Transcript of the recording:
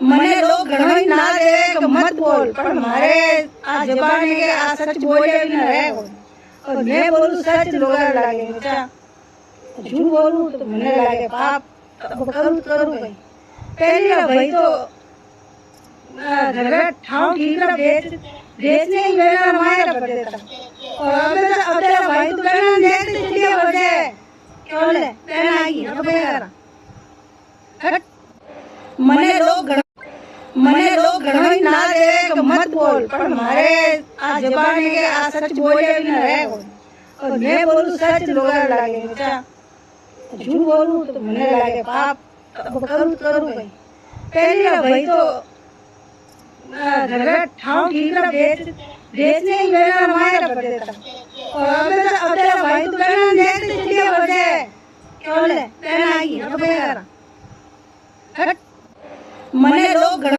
મને લોગ ઘણો ના દે કે મત બોल पर मारे आ जबान के आ सच बोले भी ना रहे और मैं बोलूं सच लोग लागे बच्चा झूठ बोलूं तो मने लागे पाप करूं भाई पहले भाई तो घर ठाव ठीक रहा बेचने ही बेचा माया कर देता और अब तेरा भाई तो कहना देख इसलिए वजह क्यों ले कहना आई अब बेचारा મને લોગ ઘણો ના દે કે મત બોલ પણ મારે આ જબાન કે આ સચ બોલે भी ना रहे और मैं बोलूं सच लोग लागे बच्चा झूठ बोलूं तो मने लागे पाप करूं भाई पहले भाई तो घर ठाव ठीक रहा बेचने ही बेचा माया कर देता और अब तेरा भाई तो कहना देख इसलिए वजह क्यों ले कहना आई अब बेचारा મને લોગ